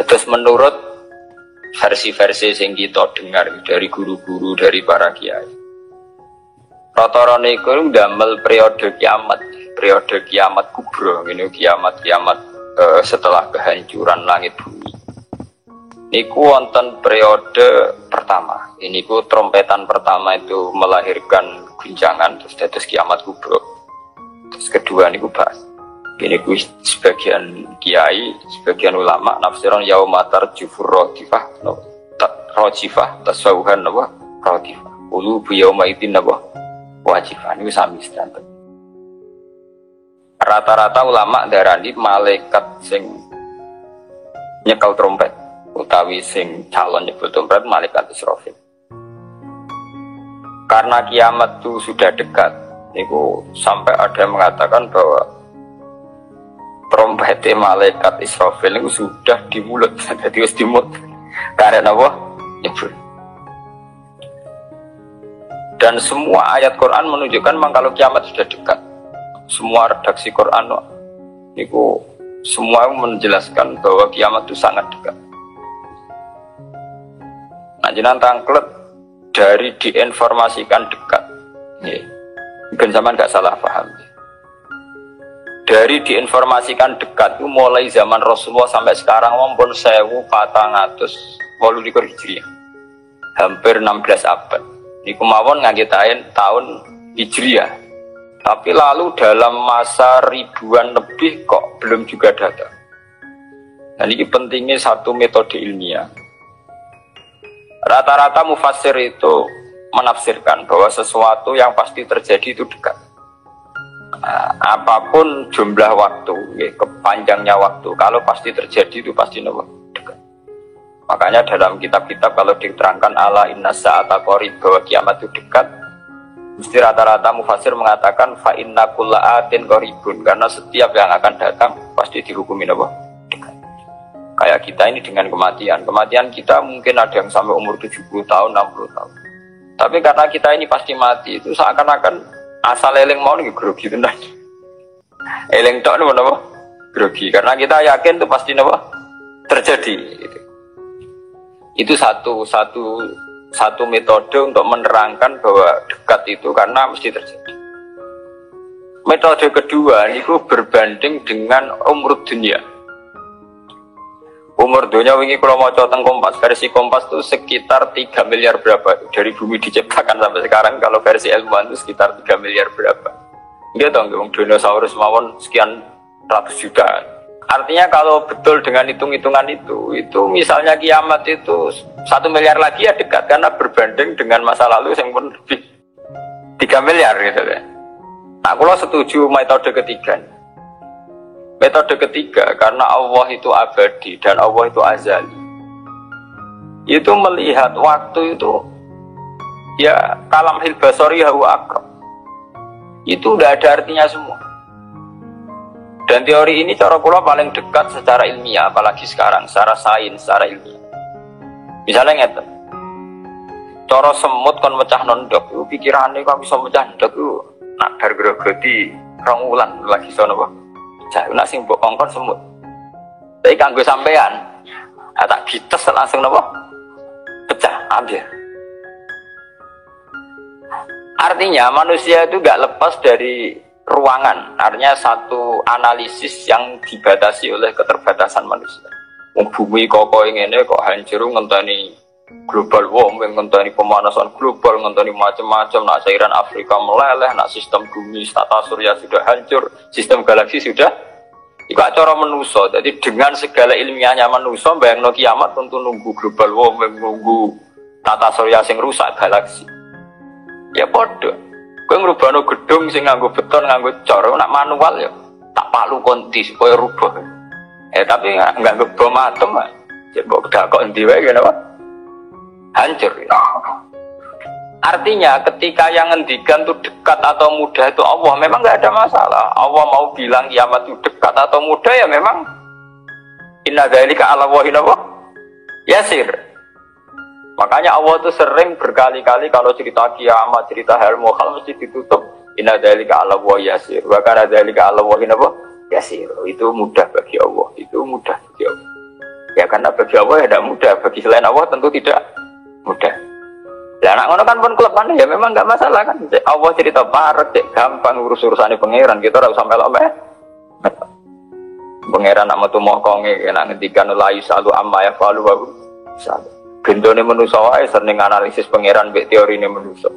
Terus menurut versi-versi yang kita dengar dari guru-guru, dari para kiai, rata-rata itu ndamel periode kiamat kubro, ini kiamat setelah kehancuran langit bumi. Niku wonten periode pertama. Ini ku trompetan pertama itu melahirkan guncangan, terus kiamat kubro. Terus kedua niku bahas. Ini ku sebagian kiai, sebagian ulama nafsiran yaumatar jufur rotifah, rojifah, tasawuhan rotifah. Ulu bu yauma idin wajifah. Ini sami standar. Rata-rata ulama darani malaikat sing nyekel trompet utawi sing calon nyebut trompet malaikat Israfil. Karena kiamat itu sudah dekat, niku sampai ada yang mengatakan bahwa trompetnya malaikat Israfil niku sudah di mulut, jadi harus di mulut. Karena apa? Nyebut. Dan semua ayat Quran menunjukkan memang kalau kiamat sudah dekat. Semua redaksi Quran niku semua menjelaskan bahwa kiamat itu sangat dekat. Nah, jenengan tangklet dari diinformasikan dekat. Mungkin zaman gak salah paham. Dari diinformasikan dekat itu mulai zaman Rasulullah sampai sekarang maupun 1400 Hijriah. Hampir 16 abad. Niku mawon ngagetain tahun Hijriah. Tapi lalu dalam masa ribuan lebih kok belum juga datang. Nah, ini pentingnya satu metode ilmiah. Rata-rata mufassir itu menafsirkan bahwa sesuatu yang pasti terjadi itu dekat. Nah, apapun jumlah waktu, kepanjangnya waktu, kalau pasti terjadi itu pasti dekat. Makanya dalam kitab-kitab kalau diterangkan ala inna sa'ata qarib bahwa kiamat itu dekat, mesti rata-rata mufassir mengatakan fa inna kulla atin qaribun, karena setiap yang akan datang pasti dihukumi dekat. Kayak kita ini dengan kematian kita mungkin ada yang sampai umur 70 tahun, 60 tahun. Tapi karena kita ini pasti mati, itu seakan-akan asal eling mau nih grogi tenan. Eling tok napa? Grogi, karena kita yakin itu pasti terjadi. Itu satu metode untuk menerangkan bahwa dekat itu karena mesti terjadi. Metode kedua niku berbanding dengan umur dunia. Umur dunia wingi kalau mau teng Kompas, versi Kompas itu sekitar 3 miliar berapa dari bumi diciptakan sampai sekarang. Kalau versi ilmuwan itu sekitar 3 miliar berapa. Enggak dong, dinosaurus mawon sekian ratus juta. Artinya kalau betul dengan hitung-hitungan itu misalnya kiamat itu 1 miliar lagi ya dekat, karena berbanding dengan masa lalu yang pun lebih 3 miliar gitu ya. Nah, kalau setuju metode ketiga. Metode ketiga, karena Allah itu abadi dan Allah itu azali. Itu melihat waktu itu ya kalamhil basari huwa aqrab. Itu udah ada artinya semua. Dan teori ini cara kula paling dekat secara ilmiah, apalagi sekarang secara sains, secara ilmiah. Misalnya ngeten. Cara semut kon mecah nondok, itu pikirane kok bisa mecah nondok itu nak bar grogoti 2 wulan lagi sono apa? Cah nak sing mbok kongkon semut. Tapi kanggo sampean, tak gites langsung napa? Pecah, ambil. Artinya manusia itu gak lepas dari ruangan. Artinya satu analisis yang dibatasi oleh keterbatasan manusia. Bumi kok ngene kok hancur ngenteni global warming, ngenteni pemanasan global, ngenteni macam-macam. Nak cairan Afrika meleleh, nak sistem bumi tata surya sudah hancur, sistem galaksi sudah. Iku cara manusia. Jadi dengan segala ilmiahnya manusia, bayangno kiamat tentu nunggu global warming, nunggu tata surya sing rusak galaksi. Ya podo. Kowe ngrubahno gedung sing nganggo beton, nganggo cor, nak manual ya tak palu konti supaya rubah. Tapi nganggo bom atom, ya mbok dakok endi wae ngene wae. Hancur ya. Artinya ketika yang ngendikan itu dekat atau mudah itu Allah, memang nggak ada masalah. Allah mau bilang kiamat itu dekat atau mudah ya memang inna dzalika 'ala Allahi yasir. Makanya Allah itu sering berkali-kali kalau cerita kiamat, cerita hal mukhal mesti ditutup inna dzalika 'ala Allahi yasir. Wa kana dzalika 'ala Allahi yasir. Itu mudah bagi Allah, itu mudah bagi Allah. Ya karena bagi Allah ya tidak mudah, bagi selain Allah tentu tidak mudah. Lah anak ngono kan pun kelepan ya memang enggak masalah kan. Allah cerita parek, gampang urus-urusane pangeran, kita ora usah melok meh. Pangeran nak metu mokonge nek ngendikan la yusalu amma ya falu wa salah. Gendone manusa wae seneng analisis pangeran mbek teorine manusa.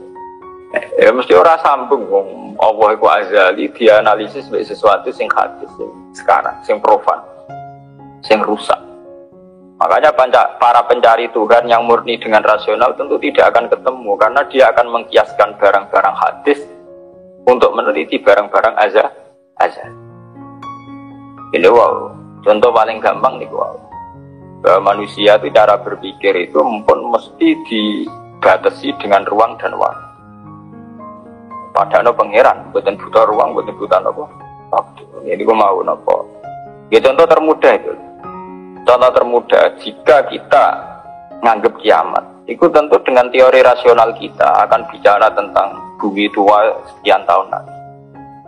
Ya mesti ora sambung wong Allah iku azali dianalisis mbek sesuatu sing hadis sing sekarang, sing profan, sing rusak. Makanya para pencari Tuhan yang murni dengan rasional tentu tidak akan ketemu karena dia akan mengkiaskan barang-barang hadis untuk meneliti barang-barang azali. Ini wow, contoh paling gampang nih wow. Bahwa manusia itu cara berpikir itu pun mesti dibatasi dengan ruang dan waktu. Padahal pangeran, bukan buta ruang, bukan buta apa waktu. Ini gue mau apa? Ya contoh termudah itu. Contoh termudah jika kita nganggap kiamat, itu tentu dengan teori rasional kita akan bicara tentang bumi tua sekian tahun lagi.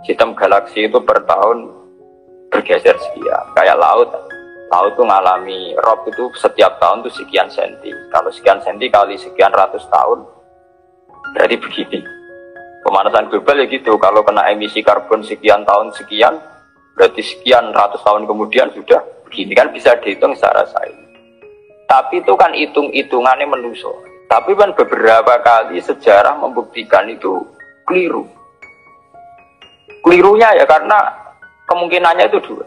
Sistem galaksi itu per tahun bergeser sekian, kayak laut itu ngalami rob itu setiap tahun itu sekian senti. Kalau sekian senti kali sekian ratus tahun berarti begini. Pemanasan global ya gitu, kalau kena emisi karbon sekian tahun sekian berarti sekian ratus tahun kemudian sudah begini, kan bisa dihitung secara sains. Tapi itu kan hitung-hitungannya manusia. Tapi kan beberapa kali sejarah membuktikan itu keliru. Kelirunya ya karena kemungkinannya itu dua.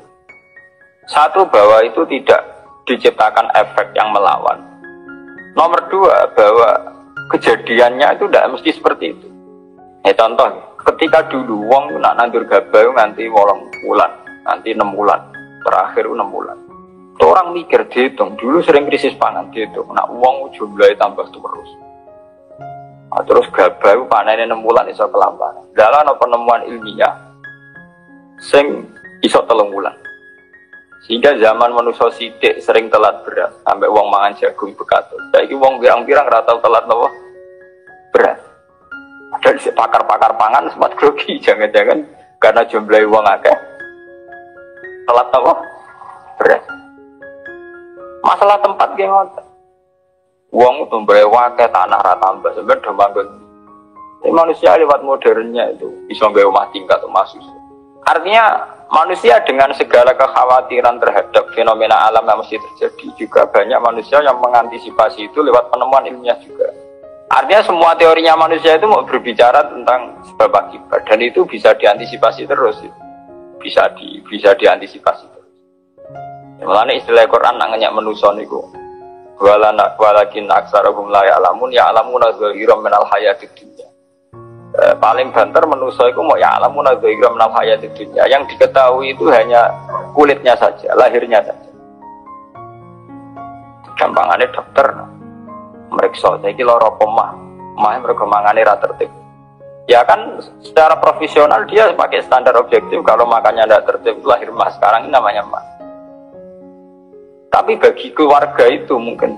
Satu, bahwa itu tidak diciptakan efek yang melawan. Nomor dua, bahwa kejadiannya itu tidak mesti seperti itu. Ya contoh, ketika dulu wong nak nandur gabah nganti 8 bulan, nanti 6 bulan, terakhir 6 bulan. Itu orang mikir dihitung, dulu sering krisis pangan dihitung, nak wong jumlahnya tambah terus. Nah, terus gabah panennya 6 bulan iso kelamparan. Dalam penemuan ilmiah sing iso 3 bulan. Sehingga zaman manusia sithik sering telat beras, sampai wong mangan jagung bekatul. Saiki wong pirang-pirang ra tau telat napa beras. Ada di pakar-pakar pangan sempat grogi, jangan-jangan karena jumlah wong akeh telat napa beras. Masalah tempat ge ngoten. Wong tumbahe akeh tanah ra tambah, sampeyan do manggon. Manusia lewat modernnya itu bisa gawe omah tingkat omah susun. Artinya manusia dengan segala kekhawatiran terhadap fenomena alam yang mesti terjadi, juga banyak manusia yang mengantisipasi itu lewat penemuan ilmiah juga. Artinya semua teorinya manusia itu mau berbicara tentang sebab akibat, dan itu bisa diantisipasi terus, bisa diantisipasi terus. Mulane istilah Quran nak ngenyak manusia niku, walakin aksarahum la ya'lamun ya'lamuna zahiran minal hayatid dunya. Paling banter manusia itu mau ya'lamuna zahiran minal hayatid dunya. Yang diketahui itu hanya kulitnya saja, lahirnya saja. Gampangannya dokter meriksa, saiki lara pemah, mereka mangane ra tertib. Ya kan secara profesional dia pakai standar objektif, kalau makannya tidak tertib lahir mah, sekarang ini namanya mah. Tapi bagi keluarga itu mungkin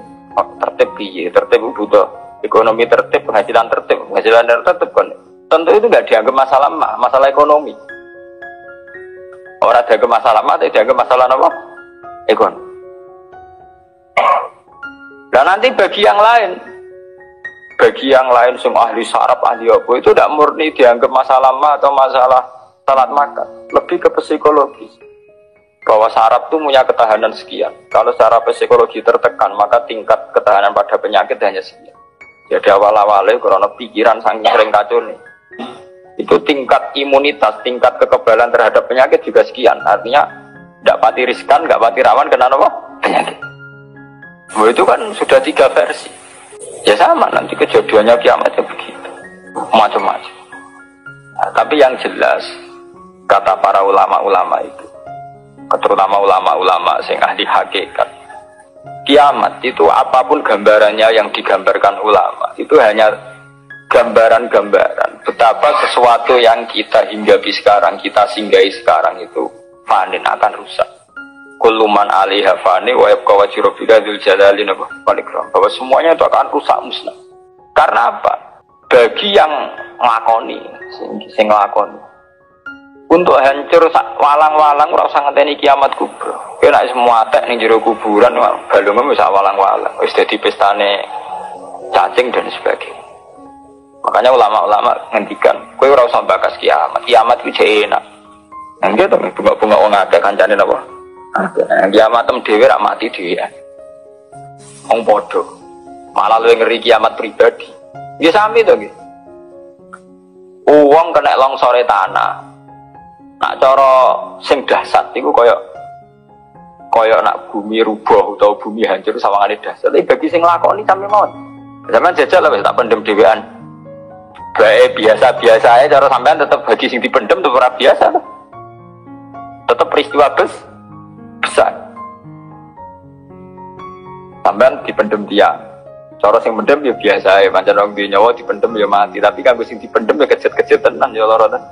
tertib piye, tertib butuh ekonomi tertib, penghasilan tertib kan. Tentu itu nggak dianggap masalah mah, masalah ekonomi. Orang dianggap masalah mah, tapi dianggap masalah apa? Ekonomi. Dan nanti bagi yang lain semua ahli saraf, ahli apa itu tidak murni dianggap masalah mah atau masalah salat makan, lebih ke psikologis. Bahwa saraf itu punya ketahanan sekian. Kalau secara psikologi tertekan, maka tingkat ketahanan pada penyakit hanya sekian. Jadi awal-awalnya karena pikiran saking sering kacau nih, itu tingkat imunitas, tingkat kekebalan terhadap penyakit juga sekian. Artinya tidak pati riskan, tidak pati rawan kena apa? Penyakit. Oh, itu kan sudah 3 versi. Ya sama, nanti kejadiannya kiamatnya begitu, macam-macam. Nah, tapi yang jelas kata para ulama-ulama itu, terutama ulama-ulama sing ahli hakikat, kiamat itu apapun gambarannya yang digambarkan ulama itu hanya gambaran-gambaran betapa sesuatu yang kita hinggapi sekarang, kita singgahi sekarang itu panen akan rusak. Kullu man 'alaiha fani wa yabqa wajhu rabbika dzul jalali wal ikram. Bahwa semuanya itu akan rusak musnah. Karena apa? Bagi yang nglakoni, sing nglakoni Untuk hancur walang-walang ora usah ngenteni kiamat kubra. Kowe nek semua tek ning jero kuburan balunge wis walang-walang, wis dadi pestane cacing dan sebagainya. Makanya ulama-ulama ngendikan, kowe ora usah bakas kiamat. Kiamat ku jek enak. Nang gitu bunga-bunga wong akeh kancane napa? Kiamat tem dhewe rak mati dhewe. Wong padha. Malah luwih ngeri kiamat pribadi. Nggih sami to nggih. Wong kena longsore tanah. Nak cara sing dahsyat iku kaya nak bumi rubuh utawa bumi hancur sawangane dahsyat. Tapi bagi sing lakoni sampe mawon. Sampeyan jajal lah wis tak pendem dhewean. Bae biasa-biasa ae cara sampean tetep bagi sing dipendem tetep ora biasa. Tetep peristiwa besar. Sampean dipendem dia. Cara sing pendem ya biasa ae, pancen wong duwe nyawa dipendem ya mati, tapi kanggo sing dipendem ya kejet-kejet tenan ya lara tenan.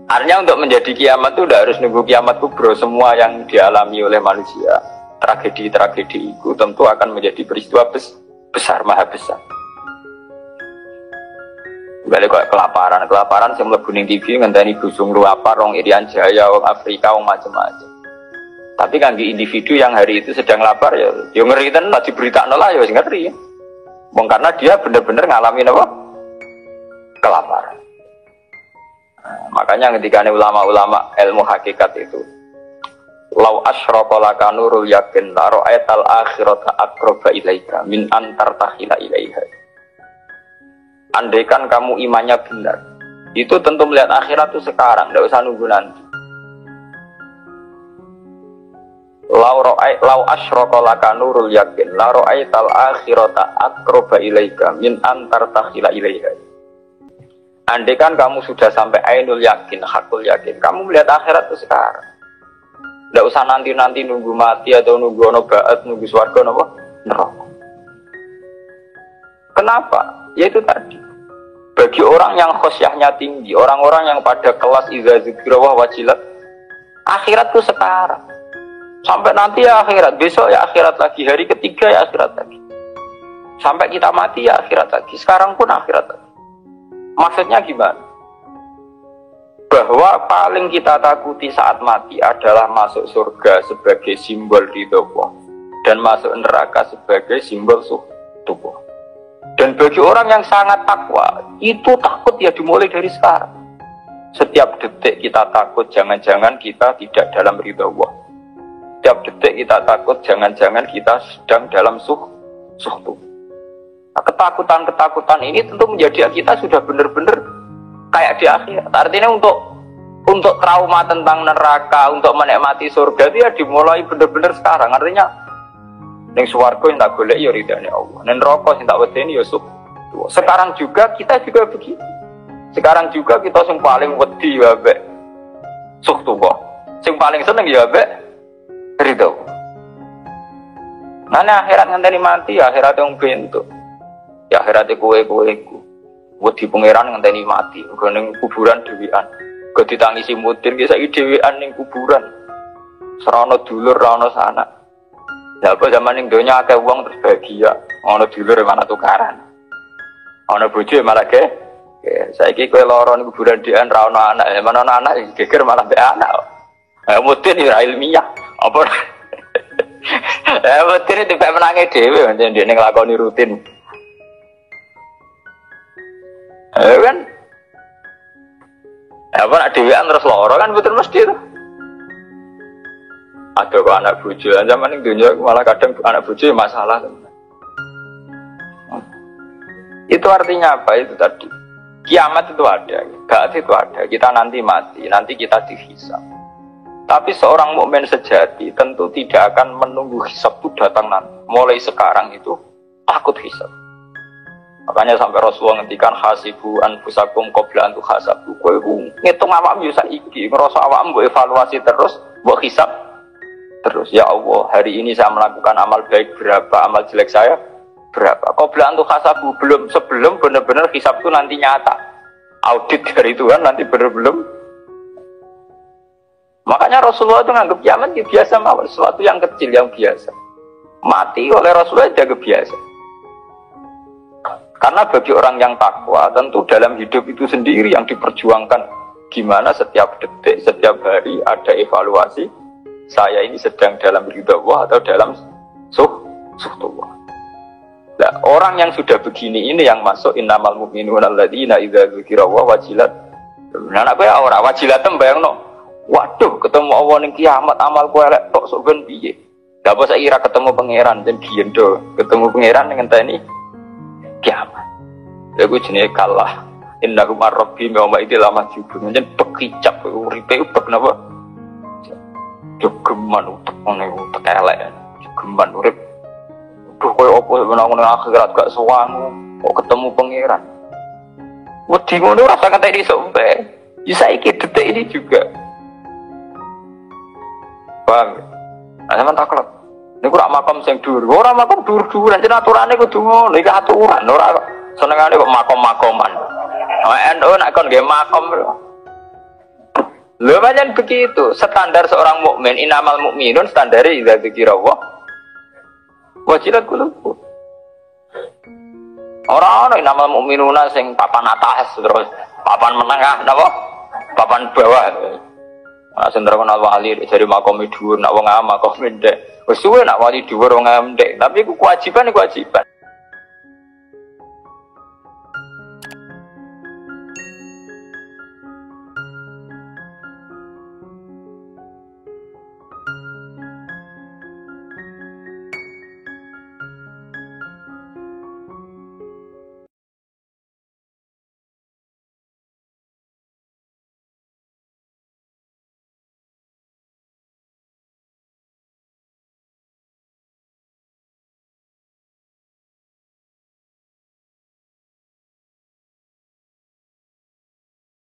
Artinya untuk menjadi kiamat itu tidak harus nunggu kiamat kubro. Semua yang dialami oleh manusia, tragedi-tragedi itu tentu akan menjadi peristiwa besar, maha besar. Balik kayak kelaparan yang mlebu ning TV ngenteni busung luapar, wong Irian Jaya, wong Afrika, wong macam-macam. Tapi kan di individu yang hari itu sedang lapar ya ngeri tenan lah diberitakno lah ya wis ngeri. Wong karena dia benar-benar ngalamin apa? Kelaparan. Makanya ketika ulama-ulama ilmu hakikat itu lau asyraqa laka nurul yakin la ra'aital akhirata aqraba ilaika min antar tahila ilaiha. Andaikan kamu imannya benar, itu tentu melihat akhirat itu sekarang, tidak usah nunggu nanti. Lau asyraqa laka nurul yakin la ra'aital akhirata aqraba ilaika min antar tahila ilaiha. Andai kan kamu sudah sampai ainul yakin, hakul yakin, kamu melihat akhirat itu sekarang. Tidak usah nanti-nanti nunggu mati atau nunggu ono ba'at, nunggu swarga apa? Neraka. Kenapa? Ya itu tadi. Bagi orang yang khosyahnya tinggi, orang-orang yang pada kelas iza zikra wa wajilat, akhirat itu sekarang. Sampai nanti ya akhirat, besok ya akhirat lagi, hari ketiga ya akhirat lagi. Sampai kita mati ya akhirat lagi, sekarang pun akhirat lagi. Maksudnya gimana? Bahwa paling kita takuti saat mati adalah masuk surga sebagai simbol ridho Allah dan masuk neraka sebagai simbol tubuh. Dan bagi orang yang sangat takwa, itu takut ya dimulai dari sekarang. Setiap detik kita takut jangan-jangan kita tidak dalam ridho Allah. Setiap detik kita takut jangan-jangan kita sedang dalam tubuh. Ketakutan-ketakutan ini tentu menjadi kita sudah benar-benar kayak di akhirat. Artinya untuk trauma tentang neraka, untuk menikmati surga itu ya dimulai benar-benar sekarang. Artinya ning swarga yang tak golek ya ridane Allah. Ning neraka sing tak wedeni ya sekarang juga kita juga begitu. Sekarang juga kita sing paling wedi ya mbek tubuh. Sing paling seneng ya mbek ridho. Nah, akhirat ngenteni mati ya akhirat yang bentuk. Ya akhirate kowe iku wedi pangeran ngenteni mati uga ning kuburan dhewean. Uga ditangisi mutir ki saiki dhewean ning kuburan. Serana dulur ra ono sanak. Lah apa zaman ning donya akeh wong terus bahagia, ono dulur mana tukaran. Ono bojo malah ge. Saiki kowe lara ning kuburan dhewean ra ono anak, mana ono anak geger malah mbek anak. Mutir ya ilmiah. Apa? Mutir dipek menange dhewe ndek ning lakoni rutin. Kan apa nak dewean terus loro kan betul mesti itu ada kok anak bojo zaman ini dunia malah kadang anak bojo masalah itu artinya apa itu tadi kiamat itu ada ba'ats itu ada kita nanti mati nanti kita dihisab tapi seorang mukmin sejati tentu tidak akan menunggu hisab itu datang nanti mulai sekarang itu takut hisab. Makanya sampai Rasulullah ngendikan hasibu anfusakum qabla an tuhasabu. Kowe ngitung awakmu yo saiki, ngrasa awakmu mbok evaluasi terus, mbok hisab terus. Ya Allah, hari ini saya melakukan amal baik berapa, amal jelek saya berapa. Qabla an tuhasabu sebelum benar-benar hisab itu nanti nyata. Audit dari Tuhan nanti belum. Makanya Rasulullah itu nganggap kiamat ya biasa mawon, sesuatu yang kecil yang biasa. Mati oleh Rasulullah jaga biasa. Karena bagi orang yang takwa, tentu dalam hidup itu sendiri yang diperjuangkan Gimana setiap detik, setiap hari ada evaluasi saya ini sedang dalam ridha Allah atau dalam suhtullah. Nah, orang yang sudah begini ini yang masuk innamal mu'minuna alladzina idza dzukirallahu wajilat. Nah, nek kowe ora wajilat bayangno. Waduh, ketemu Allah ning kiamat amalku elek tok sok ben piye. Gak apa saiki ra ketemu pangeran jen giendo. Ketemu pangeran ngenteni kiamat. Ya ku jenenge kalah. Innahu marrabbi wa idil amajubun. Jen bekicap uripe ubek napa? Jogeman utek ngene utek elek. Jogeman urip. Duh koyo opo menang-menang akhirat gak sowan kok ketemu pangeran. Wedi ngono rasa ngenteni sok bae. Ya saiki detik ini juga. Bang, sampean taklek. Niku rak makam sing dhuwur. Ora makam dhuwur-dhuwuran, jen aturane kudu ngono, iki aturan. Ora senengane kok makom-makoman. NU nek kon nggih makom. Lho pancen begitu, standar seorang mukmin innamal mukminun standare idza dzikirallah wajilat qulubuhum. Ora ana innamal mukminuna sing papan atas terus papan menengah napa? Papan bawah. Sing terkenal wali dari makom dhuwur nak wong am makom ndek. Wis suwe nak wali dhuwur wong am ndek, tapi iku kewajiban.